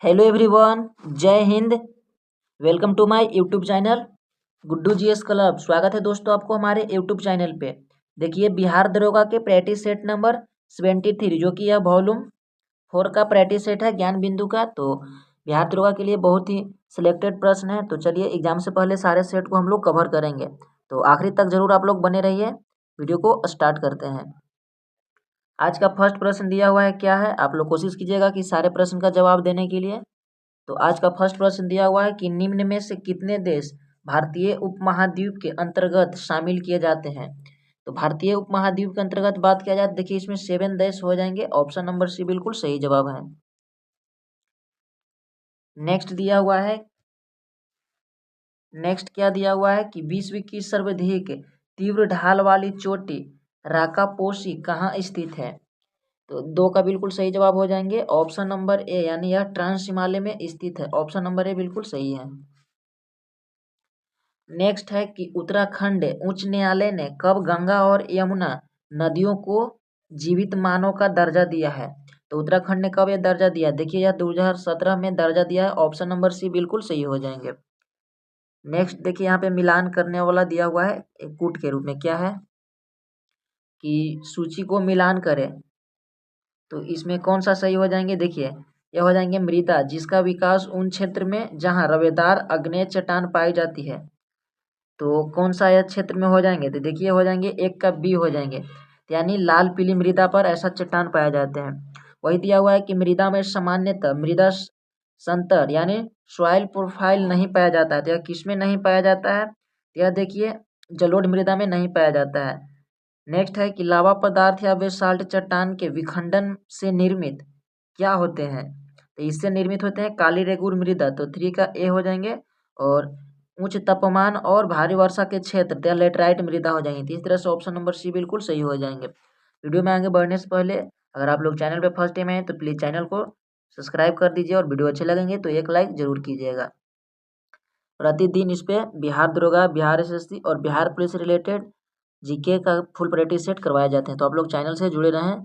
Hello everyone. Jai Hind. Welcome to my YouTube channel Guddu GS club. स्वागत है दोस्तों आपको हमारे यूट्यूब चैनल पे। देखिए बिहार दरोगा के प्रैक्टिस सेट नंबर 73 जो कि यह वॉल्यूम 4 का प्रैक्टिस सेट है ज्ञान बिंदु का। तो बिहार दरोगा के लिए बहुत ही सिलेक्टेड प्रश्न है। तो चलिए एग्जाम से पहले सारे सेट को हम लोग कवर करेंगे, तो आखिरी तक जरूर आप लोग बने रहिए। वीडियो को स्टार्ट करते हैं। आज का फर्स्ट प्रश्न दिया हुआ है, क्या है आप लोग कोशिश कीजिएगा कि सारे प्रश्न का जवाब देने के लिए। तो आज का फर्स्ट प्रश्न दिया हुआ है कि निम्न में से कितने देश भारतीय उपमहाद्वीप के अंतर्गत शामिल किए जाते हैं। तो भारतीय उपमहाद्वीप के अंतर्गत बात किया जाए, देखिए इसमें 7 देश हो जाएंगे। ऑप्शन नंबर सी बिल्कुल सही जवाब है। नेक्स्ट दिया हुआ है, नेक्स्ट क्या दिया हुआ है कि विश्व की सर्वाधिक तीव्र ढाल वाली चोटी राकापोशी कहाँ स्थित है। तो दो का बिल्कुल सही जवाब हो जाएंगे। ऑप्शन नंबर ए, यानी यह ट्रांस हिमालय में स्थित है। ऑप्शन नंबर ए बिल्कुल सही है। नेक्स्ट है कि उत्तराखंड उच्च न्यायालय ने कब गंगा और यमुना नदियों को जीवित मानव का दर्जा दिया है। तो उत्तराखंड ने कब यह दर्जा दिया, देखिए यह 2017 में दर्जा दिया है। ऑप्शन नंबर सी बिल्कुल सही हो जाएंगे। नेक्स्ट देखिए यहाँ पे मिलान करने वाला दिया हुआ है एक कूट के रूप में, क्या है कि सूची को मिलान करें। तो इसमें कौन सा सही हो जाएंगे, देखिए यह हो जाएंगे मृदा, जिसका विकास उन क्षेत्र में जहाँ रवेदार आग्नेय चट्टान पाई जाती है। तो कौन सा यह क्षेत्र में हो जाएंगे, तो देखिए हो जाएंगे एक का बी हो जाएंगे, यानी लाल पीली मृदा पर ऐसा चट्टान पाए जाते हैं। वही दिया हुआ है कि मृदा में सामान्यतः मृदा संतर यानी सॉइल प्रोफाइल नहीं पाया जाता है। तो यह किस में नहीं पाया जाता है, तो यह देखिए जलोढ़ मृदा में नहीं पाया जाता है। नेक्स्ट है कि लावा पदार्थ या बेसाल्ट चट्टान के विखंडन से निर्मित क्या होते हैं। तो इससे निर्मित होते हैं काली रेगूर मृदा। तो 3 का ए हो जाएंगे। और उच्च तापमान और भारी वर्षा के क्षेत्र या लेटराइट मृदा हो जाएंगे। इस तरह से ऑप्शन नंबर सी बिल्कुल सही हो जाएंगे। वीडियो में आगे बढ़ने से पहले अगर आप लोग चैनल पे फर्स्ट टाइम आए तो प्लीज़ चैनल को सब्सक्राइब कर दीजिए, और वीडियो अच्छे लगेंगे तो एक लाइक जरूर कीजिएगा। प्रतिदिन इस पे बिहार दरोगा, बिहार एसएससी और बिहार पुलिस से रिलेटेड जीके का फुल प्रैक्टिस सेट करवाए जाते हैं, तो आप लोग चैनल से जुड़े रहें।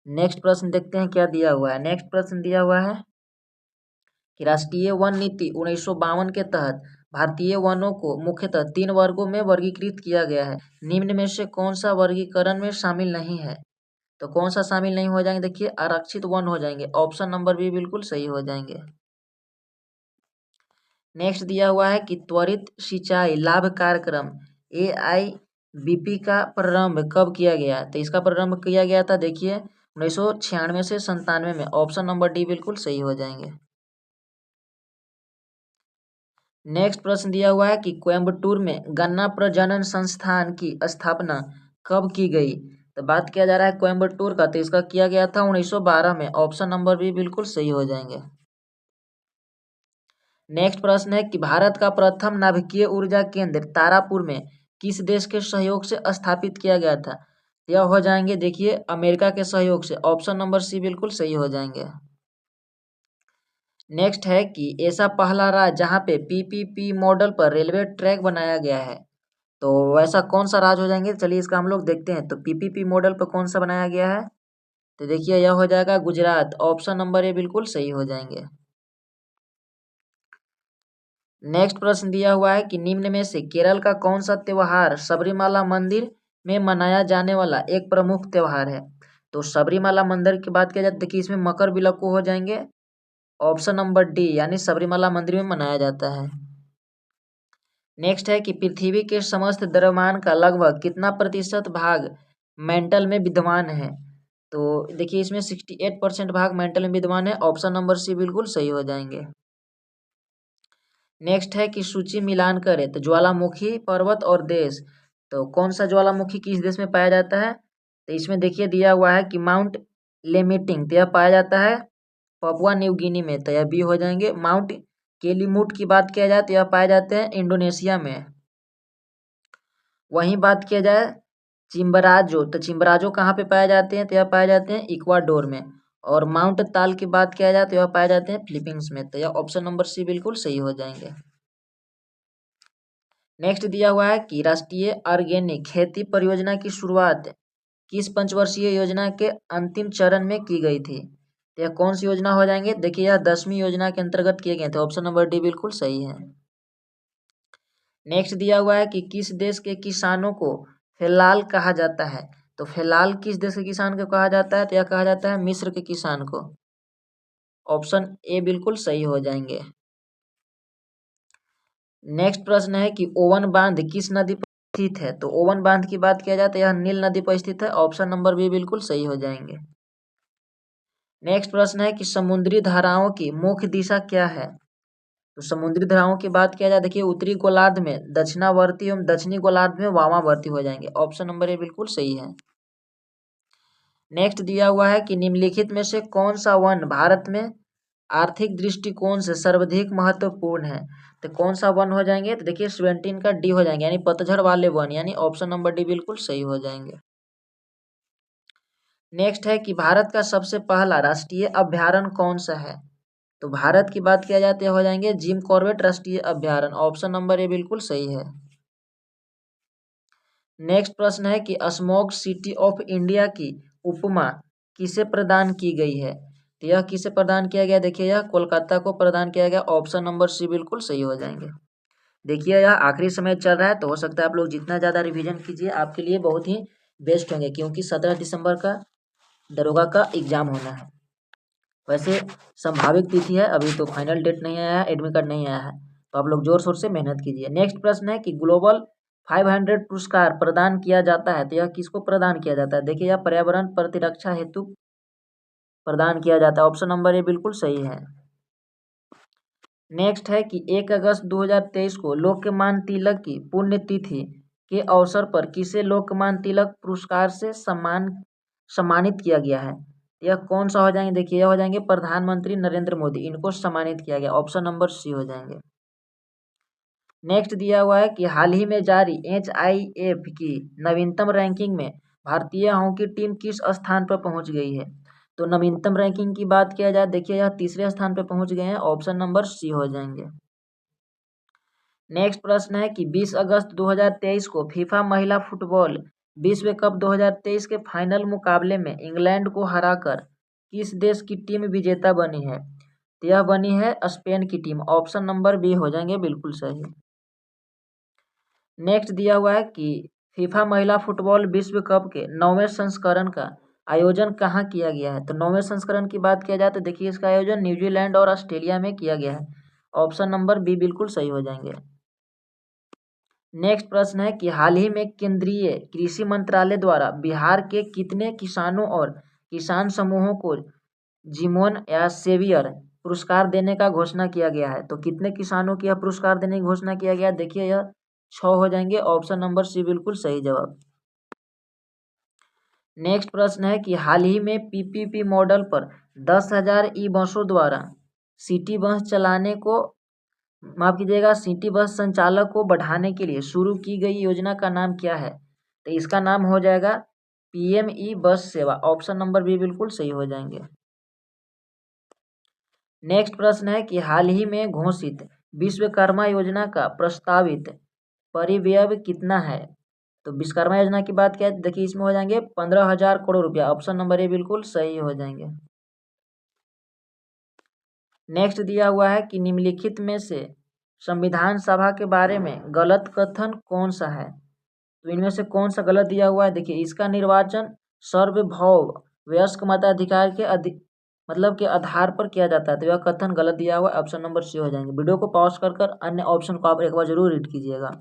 नेक्स्ट प्रश्न देखते हैं क्या दिया हुआ है। नेक्स्ट प्रश्न दिया हुआ है कि राष्ट्रीय वन नीति 1952 के तहत भारतीय वनों को मुख्यतः 3 वर्गों में वर्गीकृत किया गया है। निम्न में से कौन सा वर्गीकरण में शामिल नहीं है। तो कौन सा शामिल नहीं हो जाएंगे, देखिए आरक्षित वन हो जाएंगे। ऑप्शन नंबर बी बिल्कुल सही हो जाएंगे। नेक्स्ट दिया हुआ है कि त्वरित सिंचाई लाभ कार्यक्रम AIBP का प्रारंभ कब किया गया। तो इसका प्रारंभ किया गया था, देखिए 1996 से 97 में। ऑप्शन नंबर डी बिल्कुल सही हो जाएंगे। नेक्स्ट प्रश्न दिया हुआ है कि कोयम्बटूर में गन्ना प्रजनन संस्थान की स्थापना कब की गई। तो बात किया जा रहा है कोयम्बटूर का, तो इसका किया गया था 1912 में। ऑप्शन नंबर बी बिल्कुल सही हो जाएंगे। नेक्स्ट प्रश्न है कि भारत का प्रथम नाभिकीय ऊर्जा केंद्र तारापुर में किस देश के सहयोग से स्थापित किया गया था। यह हो जाएंगे देखिए अमेरिका के सहयोग से। ऑप्शन नंबर सी बिल्कुल सही हो जाएंगे। नेक्स्ट है कि ऐसा पहला राज्य जहां पे PPP मॉडल पर रेलवे ट्रैक बनाया गया है। तो वैसा कौन सा राज्य हो जाएंगे, चलिए इसका हम लोग देखते हैं। तो PPP मॉडल पर कौन सा बनाया गया है, तो देखिए यह हो जाएगा गुजरात। ऑप्शन नंबर ए बिल्कुल सही हो जाएंगे। नेक्स्ट प्रश्न दिया हुआ है कि निम्न में से केरल का कौन सा त्योहार सबरीमाला मंदिर में मनाया जाने वाला एक प्रमुख त्योहार है। तो सबरीमाला मंदिर की बात किया जाए, देखिए इसमें मकर विलक्कू हो जाएंगे। ऑप्शन नंबर डी, यानी सबरीमाला मंदिर में मनाया जाता है। नेक्स्ट है कि पृथ्वी के समस्त द्रव्यमान का लगभग कितना प्रतिशत भाग मेंटल में विद्यमान है। तो देखिए इसमें 68% भाग मेंटल में विद्यमान है। ऑप्शन नंबर सी बिल्कुल सही हो जाएंगे। नेक्स्ट है कि सूची मिलान करें, तो ज्वालामुखी पर्वत और देश, तो कौन सा ज्वालामुखी किस देश में पाया जाता है। तो इसमें देखिए दिया हुआ है कि माउंट लेमिटिंग, तो यह पाया जाता है पपुआ न्यू गिनी में। तो यह बी हो जाएंगे। माउंट केलीमुट की बात किया जाए तो यह पाए जाते हैं इंडोनेशिया में। वहीं बात किया जाए चिम्बराजो, तो चिम्बराजो कहाँ पे पाए जाते हैं, तो यह पाए जाते हैं इक्वाडोर में। और माउंट ताल की बात किया जाए तो यह पाए जाते हैं फिलीपींस में। तो यह ऑप्शन नंबर सी बिल्कुल सही हो जाएंगे। नेक्स्ट दिया हुआ है कि राष्ट्रीय ऑर्गेनिक खेती परियोजना की शुरुआत किस पंचवर्षीय योजना के अंतिम चरण में की गई थी। तो यह कौन सी योजना हो जाएंगे? देखिए यह 10वीं योजना के अंतर्गत किए गए थे। ऑप्शन नंबर डी बिल्कुल सही है। नेक्स्ट दिया हुआ है कि किस देश के किसानों को फेलाल कहा जाता है? तो फेलाल किस देश के किसान को कहा जाता है? तो यह कहा जाता है मिस्र के किसान को। ऑप्शन ए बिल्कुल सही हो जाएंगे। नेक्स्ट प्रश्न है कि ओवन बांध किस नदी पर स्थित है? तो ओवन बांध की बात किया जाए तो यह नील नदी पर स्थित है। ऑप्शन नंबर बी बिल्कुल सही हो जाएंगे। नेक्स्ट प्रश्न है कि समुद्री धाराओं की मुख्य दिशा क्या है? तो समुद्री धाराओं की बात किया जाए, देखिए उत्तरी गोलार्ध में दक्षिणावर्ती एवं दक्षिणी गोलार्ध में वामावर्ती हो जाएंगे। ऑप्शन नंबर ए बिल्कुल सही है। नेक्स्ट दिया हुआ है कि निम्नलिखित में से कौन सा वन भारत में आर्थिक दृष्टिकोण से सर्वाधिक महत्वपूर्ण है? तो कौन सा वन हो जाएंगे? तो देखिए 17 का डी हो जाएंगे, यानी पतझड़ वाले वन, यानी ऑप्शन नंबर डी बिल्कुल सही हो जाएंगे। नेक्स्ट है कि भारत का सबसे पहला राष्ट्रीय अभ्यारण्य कौन सा है? तो भारत की बात किया जाती है हो जाएंगे जिम कॉर्बेट राष्ट्रीय अभ्यारण्य। ऑप्शन नंबर ए बिल्कुल सही है। नेक्स्ट प्रश्न है कि स्मॉग सिटी ऑफ इंडिया की उपमा किसे प्रदान की गई है? तो यह किसे प्रदान किया गया? देखिए यह कोलकाता को प्रदान किया गया। ऑप्शन नंबर सी बिल्कुल सही हो जाएंगे। देखिए यह आखिरी समय चल रहा है, तो हो सकता है आप लोग जितना ज़्यादा रिवीजन कीजिए आपके लिए बहुत ही बेस्ट होंगे, क्योंकि 17 दिसंबर का दरोगा का एग्जाम होना है। वैसे संभावित तिथि है, अभी तो फाइनल डेट नहीं आया है, एडमिट कार्ड नहीं आया है, तो आप लोग जोर शोर से मेहनत कीजिए। नेक्स्ट प्रश्न है कि ग्लोबल 500 पुरस्कार प्रदान किया जाता है, तो यह किसको प्रदान किया जाता है? देखिए यह पर्यावरण प्रतिरक्षा हेतु प्रदान किया जाता है। ऑप्शन नंबर ए बिल्कुल सही है। नेक्स्ट है कि 1 अगस्त 2023 को लोकमान्य तिलक की पुण्यतिथि के अवसर पर किसे लोकमान्य तिलक पुरस्कार से सम्मानित किया गया है? यह कौन सा हो जाएंगे? देखिए यह हो जाएंगे प्रधानमंत्री नरेंद्र मोदी, इनको सम्मानित किया गया। ऑप्शन नंबर सी हो जाएंगे। नेक्स्ट दिया हुआ है कि हाल ही में जारी HIF की नवीनतम रैंकिंग में भारतीय हॉकी टीम किस स्थान पर पहुंच गई है? तो नवीनतम रैंकिंग की बात किया जाए, देखिए यह तीसरे स्थान पर पहुंच गए हैं। ऑप्शन नंबर सी हो जाएंगे। नेक्स्ट प्रश्न है कि 20 अगस्त 2023 को फीफा महिला फुटबॉल विश्व कप 2023 के फाइनल मुकाबले में इंग्लैंड को हराकर किस देश की टीम विजेता बनी है? तो यह बनी है स्पेन की टीम। ऑप्शन नंबर बी हो जाएंगे बिल्कुल सही। नेक्स्ट दिया हुआ है कि फीफा महिला फुटबॉल विश्व कप के 9वें संस्करण का आयोजन कहाँ किया गया है? तो 9वें संस्करण की बात किया जाए तो देखिए इसका आयोजन न्यूजीलैंड और ऑस्ट्रेलिया में किया गया है। ऑप्शन नंबर बी बिल्कुल सही हो जाएंगे। नेक्स्ट प्रश्न है कि हाल ही में केंद्रीय कृषि मंत्रालय द्वारा बिहार के कितने किसानों और किसान समूहों को जिमोन या सेवियर पुरस्कार देने का घोषणा किया गया है? तो कितने किसानों की यह पुरस्कार देने की घोषणा किया गया? देखिए यह 6 हो जाएंगे। ऑप्शन नंबर सी बिल्कुल सही जवाब। नेक्स्ट प्रश्न है कि हाल ही में PPP मॉडल पर 10,000 ई बसों द्वारा सिटी बस चलाने को माफ कीजिएगा सिटी बस संचालक को बढ़ाने के लिए शुरू की गई योजना का नाम क्या है? तो इसका नाम हो जाएगा PME बस सेवा। ऑप्शन नंबर बी बिल्कुल सही हो जाएंगे। नेक्स्ट प्रश्न है कि हाल ही में घोषित विश्वकर्मा योजना का प्रस्तावित परिव्यय कितना है? तो विश्वकर्मा योजना की बात किया देखिए इसमें हो जाएंगे 15,000 करोड़ रुपया। ऑप्शन नंबर ए बिल्कुल सही हो जाएंगे। नेक्स्ट दिया हुआ है कि निम्नलिखित में से संविधान सभा के बारे में गलत कथन कौन सा है? तो इनमें से कौन सा गलत दिया हुआ है? देखिए इसका निर्वाचन सार्वभौम वयस्क मताधिकार के मतलब के आधार पर किया जाता है, तो यह कथन गलत दिया हुआ है। ऑप्शन नंबर सी हो जाएंगे। वीडियो को पॉज कर अन्य ऑप्शन को आप एक बार जरूर रीड कीजिएगा।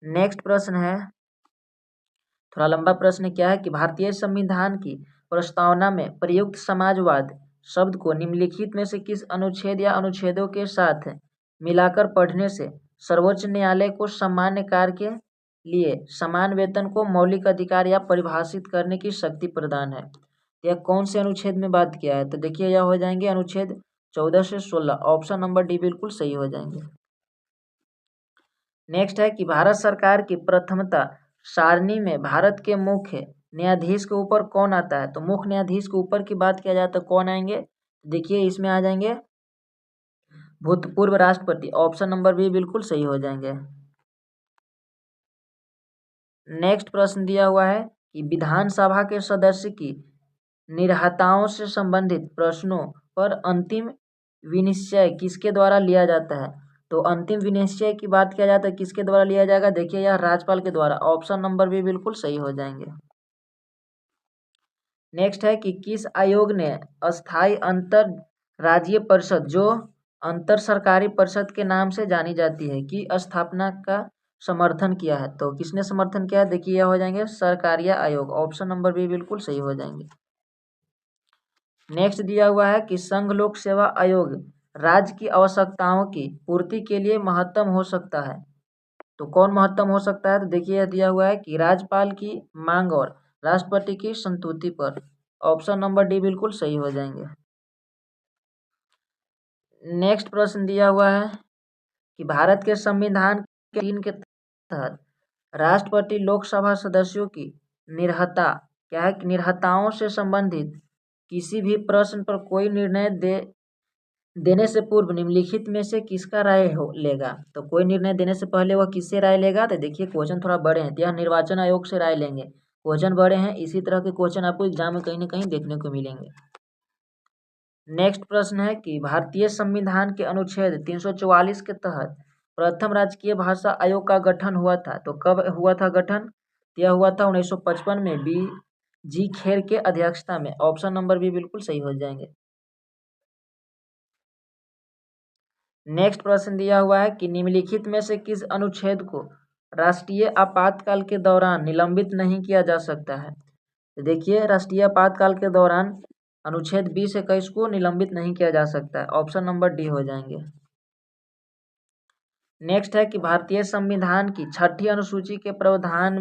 नेक्स्ट प्रश्न है, थोड़ा लंबा प्रश्न क्या है कि भारतीय संविधान की प्रस्तावना में प्रयुक्त समाजवाद शब्द को निम्नलिखित में से किस अनुच्छेद या अनुच्छेदों के साथ मिलाकर पढ़ने से सर्वोच्च न्यायालय को सामान्य कार्य के लिए समान वेतन को मौलिक अधिकार या परिभाषित करने की शक्ति प्रदान है? यह कौन से अनुच्छेद में बात किया है? तो देखिए यह हो जाएंगे अनुच्छेद 14 से 16। ऑप्शन नंबर डी बिल्कुल सही हो जाएंगे। नेक्स्ट है कि भारत सरकार की प्रथमता सारणी में भारत के मुख्य न्यायाधीश के ऊपर कौन आता है? तो मुख्य न्यायाधीश के ऊपर की बात किया जाए तो कौन आएंगे? देखिए इसमें आ जाएंगे भूतपूर्व राष्ट्रपति। ऑप्शन नंबर बी बिल्कुल सही हो जाएंगे। नेक्स्ट प्रश्न दिया हुआ है कि विधानसभा के सदस्य की निरहताओं से संबंधित प्रश्नों पर अंतिम विनिश्चय किसके द्वारा लिया जाता है? तो अंतिम विनिश्चय की बात किया जाता है किसके द्वारा लिया जाएगा? देखिए यह राज्यपाल के द्वारा। ऑप्शन नंबर भी बिल्कुल सही हो जाएंगे। नेक्स्ट है कि किस आयोग ने अस्थायी अंतर राज्यीय परिषद, जो अंतर सरकारी परिषद के नाम से जानी जाती है, की स्थापना का समर्थन किया है? तो किसने समर्थन किया है? देखिए यह हो जाएंगे सरकारिया आयोग। ऑप्शन नंबर भी बिल्कुल सही हो जाएंगे। नेक्स्ट दिया हुआ है कि संघ लोक सेवा आयोग राज्य की आवश्यकताओं की पूर्ति के लिए महत्तम हो सकता है। तो कौन महत्तम हो सकता है? तो देखिए यह दिया हुआ है कि राज्यपाल की मांग और राष्ट्रपति की संस्तुति पर। ऑप्शन नंबर डी बिल्कुल सही हो जाएंगे। नेक्स्ट प्रश्न दिया हुआ है कि भारत के संविधान के 3 के तहत राष्ट्रपति लोकसभा सदस्यों की निर्हता क्या है? निर्हताओं से संबंधित किसी भी प्रश्न पर कोई निर्णय देने से पूर्व निम्नलिखित में से किसका राय लेगा? तो कोई निर्णय देने से पहले वह किससे राय लेगा? तो देखिए क्वेश्चन थोड़ा बड़े हैं, तो यह निर्वाचन आयोग से राय लेंगे। क्वेश्चन बड़े हैं, इसी तरह के क्वेश्चन आपको एग्जाम में कहीं ना कहीं देखने को मिलेंगे। नेक्स्ट प्रश्न है कि भारतीय संविधान के अनुच्छेद 344 के तहत प्रथम राजकीय भाषा आयोग का गठन हुआ था। तो कब हुआ था गठन? यह हुआ था 1955 में B.G. खेर के अध्यक्षता में। ऑप्शन नंबर भी बिल्कुल सही हो जाएंगे। नेक्स्ट प्रश्न दिया हुआ है कि निम्नलिखित में से किस अनुच्छेद को राष्ट्रीय आपातकाल के दौरान निलंबित नहीं किया जा सकता है? तो देखिए राष्ट्रीय आपातकाल के दौरान अनुच्छेद 20-21 को निलंबित नहीं किया जा सकता है। ऑप्शन नंबर डी हो जाएंगे। नेक्स्ट है कि भारतीय संविधान की 6ठी अनुसूची के प्रावधान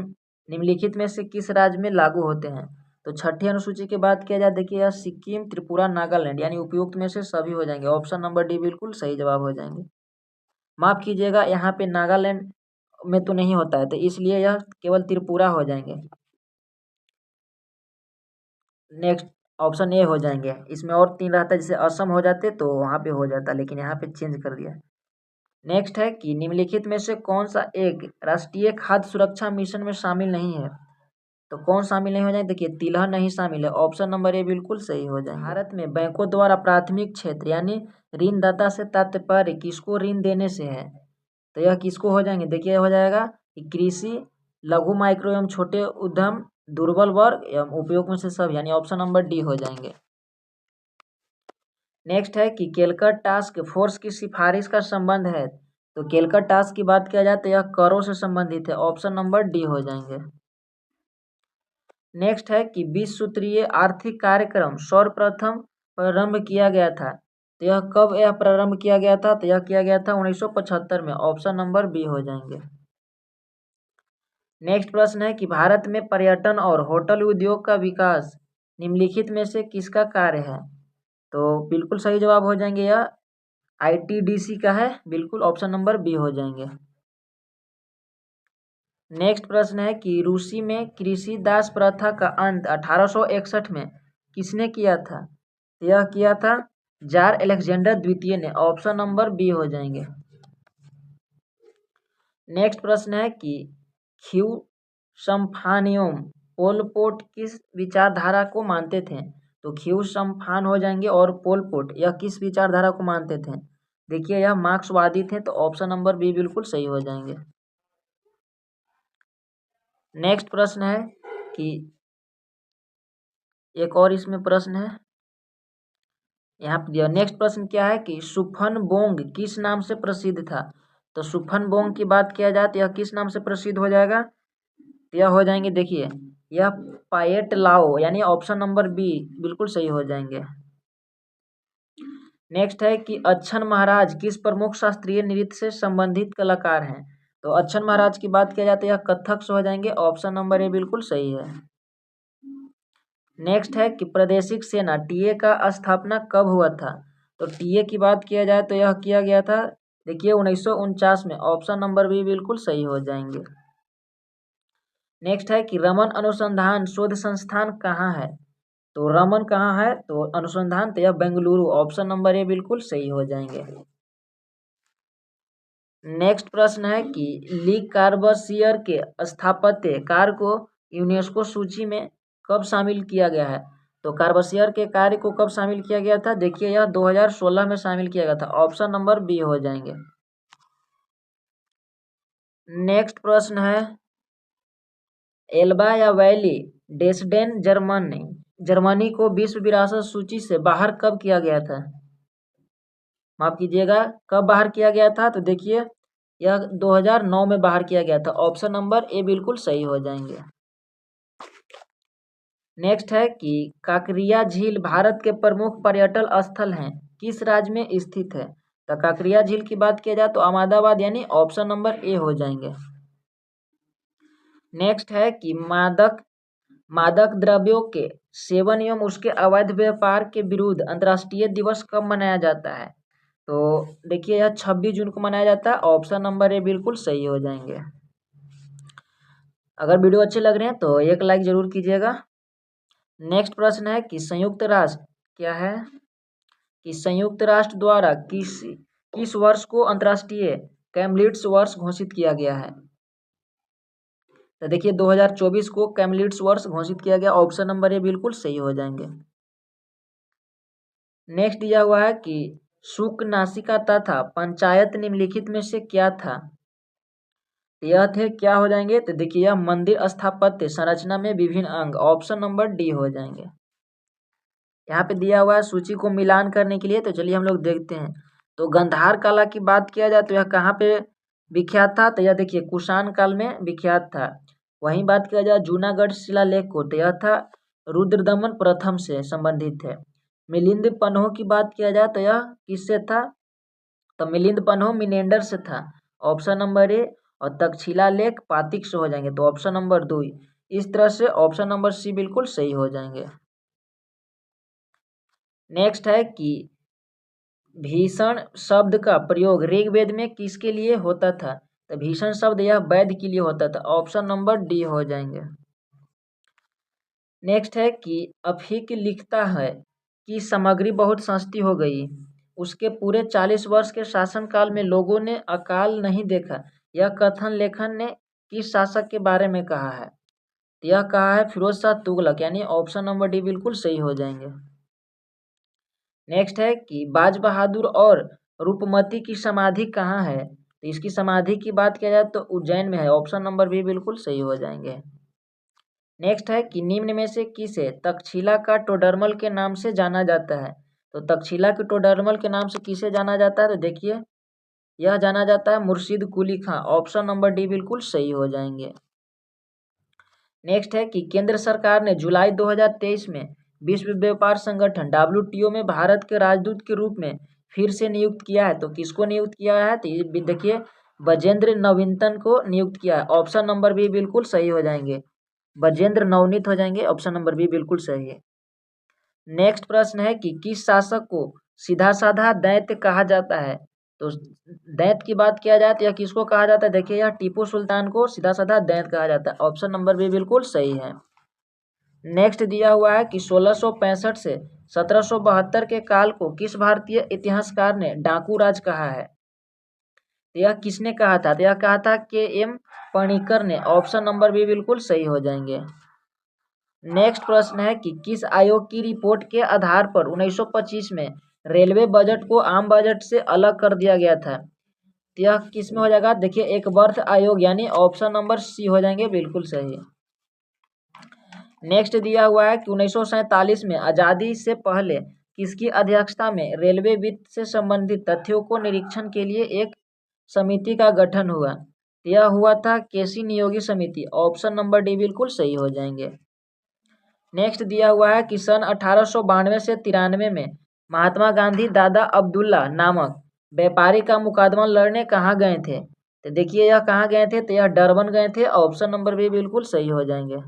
निम्नलिखित में से किस राज्य में लागू होते हैं? तो 6ठी अनुसूची की बात किया जाए, देखिए यह सिक्किम, त्रिपुरा, नागालैंड यानी उपयुक्त में से सभी हो जाएंगे। ऑप्शन नंबर डी बिल्कुल सही जवाब हो जाएंगे। माफ कीजिएगा, यहाँ पे नागालैंड में तो नहीं होता है, तो इसलिए यह केवल त्रिपुरा हो जाएंगे। नेक्स्ट ऑप्शन ए हो जाएंगे। इसमें और 3 रहता है, जैसे असम हो जाते तो वहाँ पे हो जाता, लेकिन यहाँ पे चेंज कर दिया। नेक्स्ट है कि निम्नलिखित में से कौन सा एक राष्ट्रीय खाद्य सुरक्षा मिशन में शामिल नहीं है? तो कौन शामिल नहीं हो जाए? देखिए तिलहन नहीं शामिल है। ऑप्शन नंबर ए बिल्कुल सही हो जाए। भारत में बैंकों द्वारा प्राथमिक क्षेत्र यानी ऋणदाता से तात्पर्य किसको ऋण देने से है? तो यह किसको हो जाएंगे? देखिए हो जाएगा कि कृषि, लघु, माइक्रो एवं छोटे उद्यम, दुर्बल वर्ग एवं उपयोग में से सब, यानी ऑप्शन नंबर डी हो जाएंगे। नेक्स्ट है कि केलकर टास्क फोर्स की सिफारिश का संबंध है। तो केलकर टास्क की बात किया जाए तो यह करों से संबंधित है। ऑप्शन नंबर डी हो जाएंगे। नेक्स्ट है कि 20 सूत्रीय आर्थिक कार्यक्रम सर्वप्रथम प्रारंभ किया गया था। तो यह कब यह प्रारंभ किया गया था? तो यह किया गया था 1975 में। ऑप्शन नंबर बी हो जाएंगे। नेक्स्ट प्रश्न है कि भारत में पर्यटन और होटल उद्योग का विकास निम्नलिखित में से किसका कार्य है? तो बिल्कुल सही जवाब हो जाएंगे, यह ITDC का है। बिल्कुल ऑप्शन नंबर बी हो जाएंगे। नेक्स्ट प्रश्न है कि रूसी में कृषि दास प्रथा का अंत 1861 में किसने किया था? यह किया था जार अलेक्जेंडर द्वितीय ने। ऑप्शन नंबर बी हो जाएंगे। नेक्स्ट प्रश्न है कि ख्यू सम्फानियोम पोल पोट किस विचारधारा को मानते थे? तो ख्यू सम्फान हो जाएंगे और पोल पोट यह किस विचारधारा को मानते थे? देखिए यह मार्क्सवादी थे। तो ऑप्शन नंबर बी बिल्कुल सही हो जाएंगे। नेक्स्ट प्रश्न है कि एक और इसमें प्रश्न है यहाँ पे। नेक्स्ट प्रश्न क्या है कि सुफनबोंग किस नाम से प्रसिद्ध था? तो सुफनबोंग की बात किया जाए तो यह किस नाम से प्रसिद्ध हो जाएगा? तो यह हो जाएंगे, देखिए यह पाएट लाओ, यानी ऑप्शन नंबर बी बिल्कुल सही हो जाएंगे। नेक्स्ट है कि अच्छन महाराज किस प्रमुख शास्त्रीय नृत्य से संबंधित कलाकार हैं? तो अच्छन महाराज की बात किया जाए तो यह कथक से हो जाएंगे। ऑप्शन नंबर ए बिल्कुल सही है। नेक्स्ट है कि प्रादेशिक सेना टीए का स्थापना कब हुआ था? तो टीए की बात किया जाए तो यह किया गया था, देखिए 1949 में। ऑप्शन नंबर बी बिल्कुल सही हो जाएंगे। नेक्स्ट है कि रमन अनुसंधान शोध संस्थान कहाँ है? तो रमन कहाँ है? तो अनुसंधान तो यह बेंगलुरु। ऑप्शन नंबर ए बिल्कुल सही हो जाएंगे। नेक्स्ट प्रश्न है कि ली कार्बसियर के स्थापत्य कार्य को यूनेस्को सूची में कब शामिल किया गया है? तो कार्बसियर के कार्य को कब शामिल किया गया था? देखिए यह 2016 में शामिल किया गया था। ऑप्शन नंबर बी हो जाएंगे। नेक्स्ट प्रश्न है, एल्बा या वैली डेस्डेन जर्मनी को विश्व विरासत सूची से बाहर कब किया गया था? माफ कीजिएगा, कब बाहर किया गया था? तो देखिए यह 2009 में बाहर किया गया था। ऑप्शन नंबर ए बिल्कुल सही हो जाएंगे। नेक्स्ट है कि काकरिया झील भारत के प्रमुख पर्यटन स्थल हैं, किस राज्य में स्थित है? तो काकरिया झील की बात किया जाए तो अहमदाबाद, यानी ऑप्शन नंबर ए हो जाएंगे। नेक्स्ट है कि मादक द्रव्यों के सेवन एवं उसके अवैध व्यापार के विरुद्ध अंतर्राष्ट्रीय दिवस कब मनाया जाता है? तो देखिए यह 26 जून को मनाया जाता है। ऑप्शन नंबर ए बिल्कुल सही हो जाएंगे। अगर वीडियो अच्छे लग रहे हैं तो एक लाइक जरूर कीजिएगा। नेक्स्ट प्रश्न है कि संयुक्त राष्ट्र क्या है कि संयुक्त राष्ट्र द्वारा किस वर्ष को अंतर्राष्ट्रीय कैमलिड्स वर्ष घोषित किया गया है? तो देखिए 2024 को कैमलिड्स वर्ष घोषित किया गया। ऑप्शन नंबर ए बिल्कुल सही हो जाएंगे। नेक्स्ट दिया हुआ है कि शुक नासिका तथा पंचायत निम्नलिखित में से क्या था? यह थे क्या हो जाएंगे? तो देखिए यह मंदिर स्थापत्य संरचना में विभिन्न अंग। ऑप्शन नंबर डी हो जाएंगे। यहाँ पे दिया हुआ है सूची को मिलान करने के लिए, तो चलिए हम लोग देखते हैं। तो गंधार कला की बात किया जाए तो यह कहाँ पे विख्यात था? तो यह देखिए कुषाण काल में विख्यात था। वहीं बात किया जाए जूनागढ़ शिलालेख को, तो यह था रुद्रदमन प्रथम से संबंधित है। मिलिंद पन्हो की बात किया जाए तो यह किससे था? तो मिलिंद पन्हो मिनेंडर से था। Option number A. और तक्षशिला लेख पातिक से हो जाएंगे, तो ऑप्शन नंबर 2। इस तरह से ऑप्शन नंबर सी बिल्कुल सही हो जाएंगे। नेक्स्ट है कि भीषण शब्द का प्रयोग ऋग्वेद में किसके लिए होता था? तो भीषण शब्द यह वैद्य के लिए होता था। ऑप्शन नंबर डी हो जाएंगे। नेक्स्ट है कि अफीक लिखता है कि सामग्री बहुत सस्ती हो गई, उसके पूरे 40 वर्ष के शासनकाल में लोगों ने अकाल नहीं देखा। यह कथन लेखन ने किस शासक के बारे में कहा है? यह कहा है फिरोज शाह तुगलक, यानी ऑप्शन नंबर डी बिल्कुल सही हो जाएंगे। नेक्स्ट है कि बाज बहादुर और रूपमती की समाधि कहाँ है? तो इसकी समाधि की बात किया जाए तो उज्जैन में है। ऑप्शन नंबर बी बिल्कुल सही हो जाएंगे। नेक्स्ट है कि निम्न में से किसे तक्षशिला का टोडरमल के नाम से जाना जाता है? तो तक्षशिला के टोडरमल के नाम से किसे जाना जाता है? तो देखिए यह जाना जाता है मुर्शिद कुली खां। ऑप्शन नंबर डी बिल्कुल सही हो जाएंगे। नेक्स्ट है कि केंद्र सरकार ने जुलाई 2023 में विश्व व्यापार संगठन WTO में भारत के राजदूत के रूप में फिर से नियुक्त किया है। तो किसको नियुक्त किया है? तो ये देखिए बजेंद्र नवीनतन को नियुक्त किया है। ऑप्शन नंबर बी बिल्कुल सही हो जाएंगे। बजेंद्र नवनीत हो जाएंगे। ऑप्शन नंबर बी बिल्कुल सही है। नेक्स्ट प्रश्न है कि किस शासक को सीधा साधा दैत्य कहा जाता है? तो दैत्य की बात किया जाए तो यह किसको कहा जाता है? देखिए यह टीपू सुल्तान को सीधा साधा दैत्य कहा जाता है। ऑप्शन नंबर बी बिल्कुल सही है। नेक्स्ट दिया हुआ है कि 1665 से 1772 के काल को किस भारतीय इतिहासकार ने डाकू राज कहा है? तो यह किसने कहा था? तो यह कहा था KM पणिकर ने। ऑप्शन नंबर बी बिल्कुल सही हो जाएंगे। नेक्स्ट प्रश्न है कि किस आयोग की रिपोर्ट के आधार पर 1925 में रेलवे बजट को आम बजट से अलग कर दिया गया था? तो यह किस में हो जाएगा? देखिए एक वर्थ आयोग, यानी ऑप्शन नंबर सी हो जाएंगे बिल्कुल सही। नेक्स्ट दिया हुआ है कि 1947 में आज़ादी से पहले किसकी अध्यक्षता में रेलवे वित्त से संबंधित तथ्यों को निरीक्षण के लिए एक समिति का गठन हुआ? यह हुआ था केसी नियोगी समिति। ऑप्शन नंबर डी बिल्कुल सही हो जाएंगे। नेक्स्ट दिया हुआ है कि सन 1892 से 93 में महात्मा गांधी दादा अब्दुल्ला नामक व्यापारी का मुकदमा लड़ने कहाँ गए थे? तो देखिए यह कहाँ गए थे? तो यह डरबन गए थे। ऑप्शन नंबर बी बिल्कुल सही हो जाएंगे।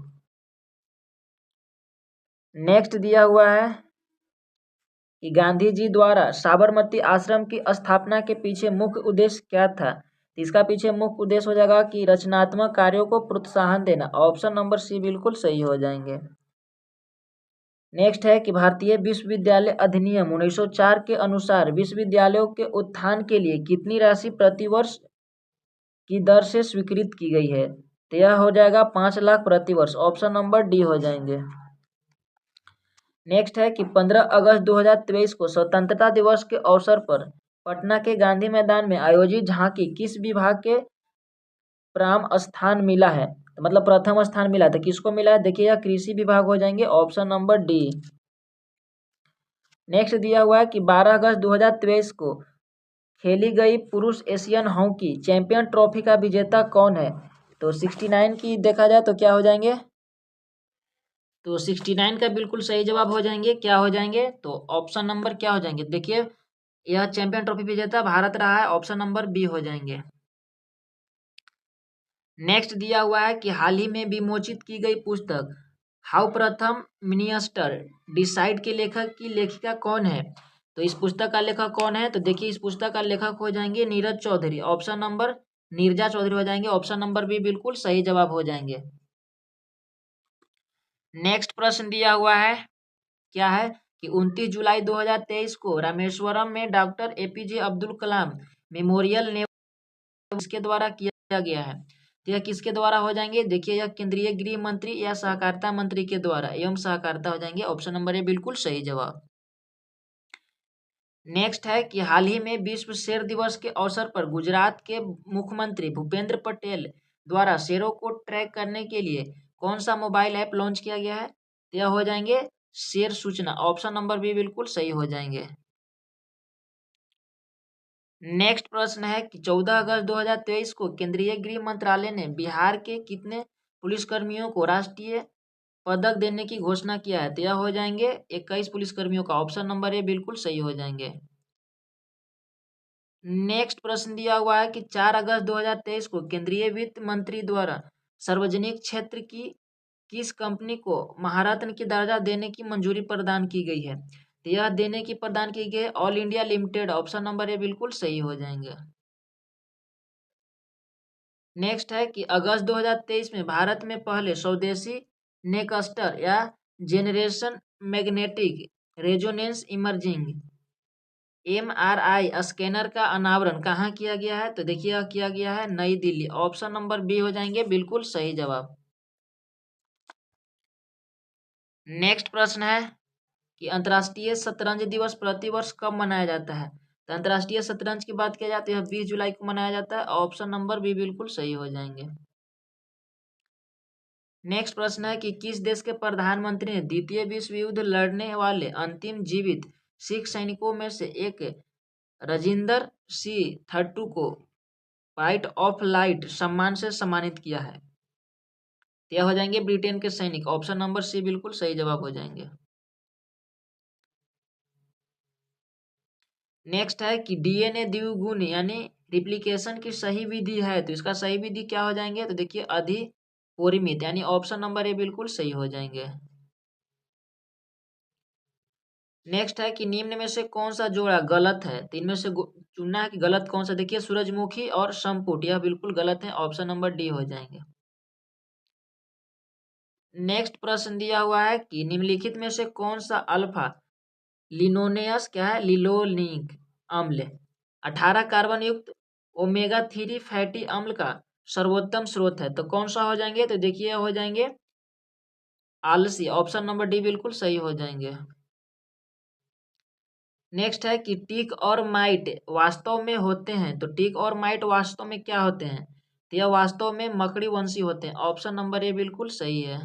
नेक्स्ट दिया हुआ है कि गांधी जी द्वारा साबरमती आश्रम की स्थापना के पीछे मुख्य उद्देश्य क्या था? तो इसका पीछे मुख्य उद्देश्य हो जाएगा कि रचनात्मक कार्यों को प्रोत्साहन देना। ऑप्शन नंबर सी बिल्कुल सही हो जाएंगे। नेक्स्ट है कि भारतीय विश्वविद्यालय अधिनियम 1904 के अनुसार विश्वविद्यालयों के उत्थान के लिए कितनी राशि प्रतिवर्ष की दर से स्वीकृत की गई है? तो यह हो जाएगा 5 लाख प्रतिवर्ष। ऑप्शन नंबर डी हो जाएंगे। नेक्स्ट है कि 15 अगस्त 2023 को स्वतंत्रता दिवस के अवसर पर पटना के गांधी मैदान में आयोजित झांकी किस विभाग के प्राम स्थान मिला है? तो मतलब प्रथम स्थान मिला तो किसको मिला है? देखिए यह कृषि विभाग हो जाएंगे, ऑप्शन नंबर डी। नेक्स्ट दिया हुआ है कि 12 अगस्त 2023 को खेली गई पुरुष एशियन हॉकी चैंपियन ट्रॉफी का विजेता कौन है? तो 69 की देखा जाए तो क्या हो जाएंगे? तो 69 का बिल्कुल सही जवाब हो जाएंगे, क्या हो जाएंगे? तो ऑप्शन नंबर क्या हो जाएंगे? देखिए यह चैंपियन ट्रॉफी विजेता भारत रहा है, ऑप्शन नंबर बी हो जाएंगे। नेक्स्ट दिया हुआ है कि हाल ही में विमोचित की गई पुस्तक हाउ प्रथम मिनिस्टर डिसाइड के लेखक की लेखिका कौन है? तो इस पुस्तक का लेखक कौन है? तो देखिए इस पुस्तक का लेखक हो जाएंगे नीरज चौधरी, ऑप्शन नंबर नीरजा चौधरी हो जाएंगे, ऑप्शन नंबर बी बिल्कुल सही जवाब हो जाएंगे। नेक्स्ट प्रश्न दिया हुआ है, क्या है कि 29 जुलाई 2023 को रामेश्वरम में doctor APJ Abdul Kalam memorial ने किसके द्वारा किया गया है? तो यह किसके द्वारा हो जाएंगे? देखिए यह केंद्रीय गृह मंत्री या सहकारिता मंत्री के द्वारा एवं सहकारिता हो जाएंगे, ऑप्शन नंबर ए बिल्कुल सही जवाब। नेक्स्ट है कि हाल ही में विश्व शेर दिवस के अवसर पर गुजरात के मुख्यमंत्री भूपेंद्र पटेल द्वारा शेरों को ट्रैक करने के लिए कौन सा मोबाइल ऐप लॉन्च किया गया है? तो यह हो जाएंगे शेर सूचना, ऑप्शन नंबर बी बिल्कुल सही हो जाएंगे। नेक्स्ट प्रश्न है कि 14 अगस्त 2023 को केंद्रीय गृह मंत्रालय ने बिहार के कितने पुलिसकर्मियों को राष्ट्रीय पदक देने की घोषणा किया है? तो यह हो जाएंगे 21 पुलिसकर्मियों का, ऑप्शन नंबर ए बिल्कुल सही हो जाएंगे। नेक्स्ट प्रश्न दिया हुआ है कि 4 अगस्त 2023 को केंद्रीय वित्त मंत्री द्वारा सार्वजनिक क्षेत्र की किस कंपनी को महारत्न की दर्जा देने की मंजूरी प्रदान की गई है? तो यह देने की प्रदान की गई है all India limited, option number A बिल्कुल सही हो जाएंगे। नेक्स्ट है कि अगस्त 2023 में भारत में पहले स्वदेशी नेक्स्टर या generation magnetic resonance emerging MRI scanner का अनावरण कहाँ किया गया है? तो देखिए यह किया गया है नई दिल्ली, ऑप्शन नंबर बी हो जाएंगे बिल्कुल सही जवाब। नेक्स्ट प्रश्न है कि अंतर्राष्ट्रीय शतरंज दिवस प्रतिवर्ष कब मनाया जाता है? तो अंतर्राष्ट्रीय शतरंज की बात किया जाती है 20 जुलाई को मनाया जाता है, ऑप्शन नंबर बी बिल्कुल सही हो जाएंगे। नेक्स्ट प्रश्न है कि किस देश के प्रधानमंत्री ने द्वितीय विश्व युद्ध लड़ने वाले अंतिम जीवित सिख सैनिकों में से एक राजिंदर सिंह थट्टू को फाइट ऑफ लाइट सम्मान से सम्मानित किया है? तो यह हो जाएंगे ब्रिटेन के सैनिक, ऑप्शन नंबर सी बिल्कुल सही जवाब हो जाएंगे। नेक्स्ट है कि डीएनए द्विगुण यानी रिप्लिकेशन की सही विधि है, तो इसका सही विधि क्या हो जाएंगे? तो देखिए अधिपरिमित यानी ऑप्शन नंबर ए बिल्कुल सही हो जाएंगे। नेक्स्ट है कि निम्न में से कौन सा जोड़ा गलत है? तो इनमें से चुनना है कि गलत कौन सा। देखिए सूरजमुखी और संपुट यह बिल्कुल गलत है, ऑप्शन नंबर डी हो जाएंगे। नेक्स्ट प्रश्न दिया हुआ है कि निम्नलिखित में से कौन सा अल्फा लिनोनेयस क्या है लिलोनिक अम्ल 18 कार्बन युक्त ओमेगा 3 फैटी अम्ल का सर्वोत्तम स्रोत है? तो कौन सा हो जाएंगे? तो देखिए हो जाएंगे आलसी, ऑप्शन नंबर डी बिल्कुल सही हो जाएंगे। नेक्स्ट है कि टिक और माइट वास्तव में होते हैं, तो टिक और माइट वास्तव में क्या होते हैं? तो यह वास्तव में मकड़ी वंशी होते हैं, ऑप्शन नंबर ए बिल्कुल सही है।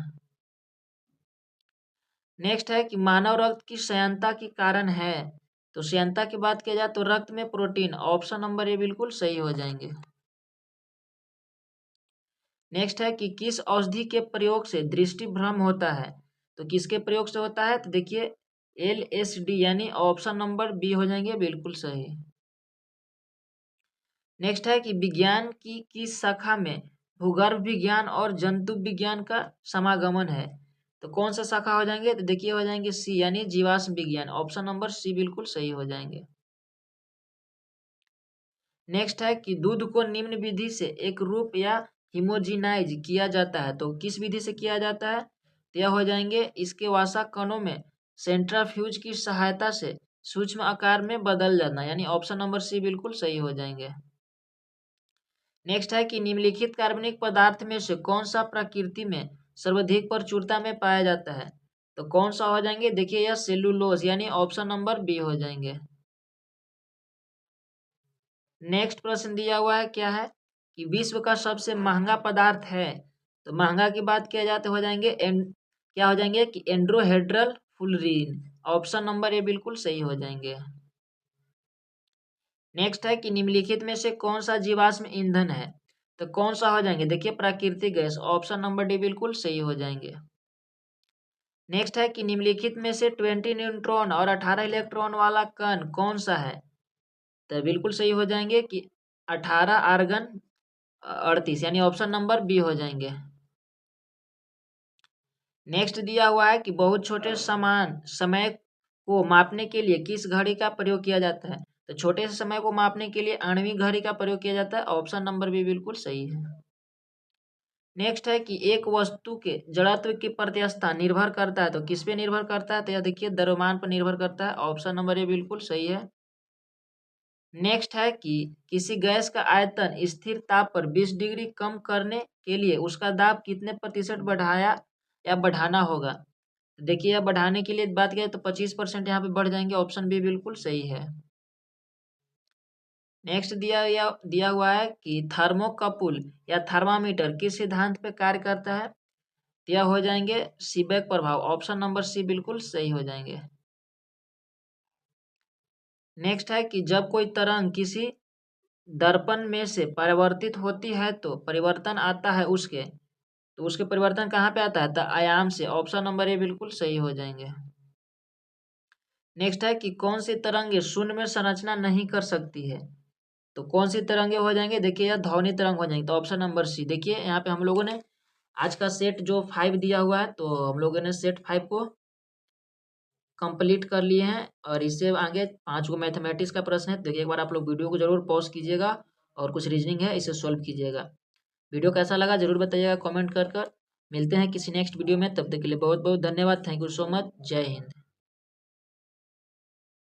नेक्स्ट है कि मानव रक्त की श्यानता के कारण है, तो श्यानता की बात की जाए तो रक्त में प्रोटीन, ऑप्शन नंबर ए बिल्कुल सही हो जाएंगे। नेक्स्ट है कि किस औषधि के प्रयोग से दृष्टि भ्रम होता है? तो किसके प्रयोग से होता है? तो देखिए एलएसडी यानी ऑप्शन नंबर बी हो जाएंगे बिल्कुल सही। नेक्स्ट है कि विज्ञान की किस शाखा में भूगर्भ विज्ञान और जंतु विज्ञान का समागमन है? तो कौन सा शाखा हो जाएंगे? तो देखिए हो जाएंगे सी यानी जीवाश्म विज्ञान, ऑप्शन नंबर सी बिल्कुल सही हो जाएंगे। नेक्स्ट है कि दूध को निम्न विधि से एक रूप या हिमोजिनाइज किया जाता है, तो किस विधि से किया जाता है? तो यह हो जाएंगे इसके वसा कणों में सेंट्राफ्यूज की सहायता से सूक्ष्म आकार में बदल जाना, यानी ऑप्शन नंबर सी बिल्कुल सही हो जाएंगे। नेक्स्ट है कि निम्नलिखित कार्बनिक पदार्थ में से कौन सा प्रकृति में सर्वाधिक प्रचुरता में पाया जाता है? तो कौन सा हो जाएंगे, देखिए यह सेलुलोज, यानी ऑप्शन नंबर बी हो जाएंगे। नेक्स्ट प्रश्न दिया हुआ है, क्या है कि विश्व का सबसे महंगा पदार्थ है। तो महंगा की बात किया जाए तो हो जाएंगे क्या हो जाएंगे कि एंड्रोहेड्रल फुलरीन, ऑप्शन नंबर ए बिल्कुल सही हो जाएंगे। नेक्स्ट है कि निम्नलिखित में से कौन सा जीवाश्म ईंधन है। तो कौन सा हो जाएंगे, देखिए प्राकृतिक गैस, ऑप्शन नंबर डी बिल्कुल सही हो जाएंगे। नेक्स्ट है कि निम्नलिखित में से 20 न्यूट्रॉन और 18 इलेक्ट्रॉन वाला कण कौन सा है। तो बिल्कुल सही हो जाएंगे कि 18 आर्गन 38, यानी ऑप्शन नंबर बी हो जाएंगे। नेक्स्ट दिया हुआ है कि बहुत छोटे समान समय को मापने के लिए किस घड़ी का प्रयोग किया जाता है। तो छोटे से समय को मापने के लिए आणविक घड़ी का प्रयोग किया जाता है, ऑप्शन नंबर बी बिल्कुल सही है। नेक्स्ट है कि एक वस्तु के जड़त्व की प्रत्यवस्था निर्भर करता है, तो किस पे निर्भर करता है, तो यह देखिए द्रव्यमान पर निर्भर करता है, ऑप्शन नंबर ए बिल्कुल सही है। नेक्स्ट है कि किसी गैस का आयतन स्थिर ताप पर 20 डिग्री कम करने के लिए उसका दाब कितने प्रतिशत बढ़ाया या बढ़ाना होगा। देखिए यह बढ़ाने के लिए बात करें तो 25% यहाँ पे बढ़ जाएंगे, ऑप्शन बी बिल्कुल सही है। नेक्स्ट दिया हुआ है कि थर्मोकपल या थर्मामीटर किस सिद्धांत पे कार्य करता है। यह हो जाएंगे सीबेक प्रभाव, ऑप्शन नंबर सी बिल्कुल सही हो जाएंगे। नेक्स्ट है कि जब कोई तरंग किसी दर्पण में से परिवर्तित होती है तो परिवर्तन आता है उसके परिवर्तन कहाँ पे आता है, तो आयाम से, ऑप्शन नंबर ए बिल्कुल सही हो जाएंगे। नेक्स्ट है कि कौन सी तरंगे शून्य में संरचना नहीं कर सकती है। तो कौन सी तरंगे हो जाएंगे, देखिए यह ध्वनि तरंग हो जाएंगे, तो ऑप्शन नंबर सी। देखिए यहाँ पे हम लोगों ने आज का सेट जो 5 दिया हुआ है, तो हम लोगों ने सेट 5 को कंप्लीट कर लिए हैं, और इससे आगे 5 को मैथमेटिक्स का प्रश्न है। देखिए एक बार आप लोग वीडियो को जरूर पॉज कीजिएगा और कुछ रीजनिंग है इसे सॉल्व कीजिएगा। वीडियो कैसा लगा जरूर बताइएगा कमेंट कर। मिलते हैं किसी नेक्स्ट वीडियो में, तब तक के लिए बहुत बहुत धन्यवाद। Thank you so much. जय हिंद।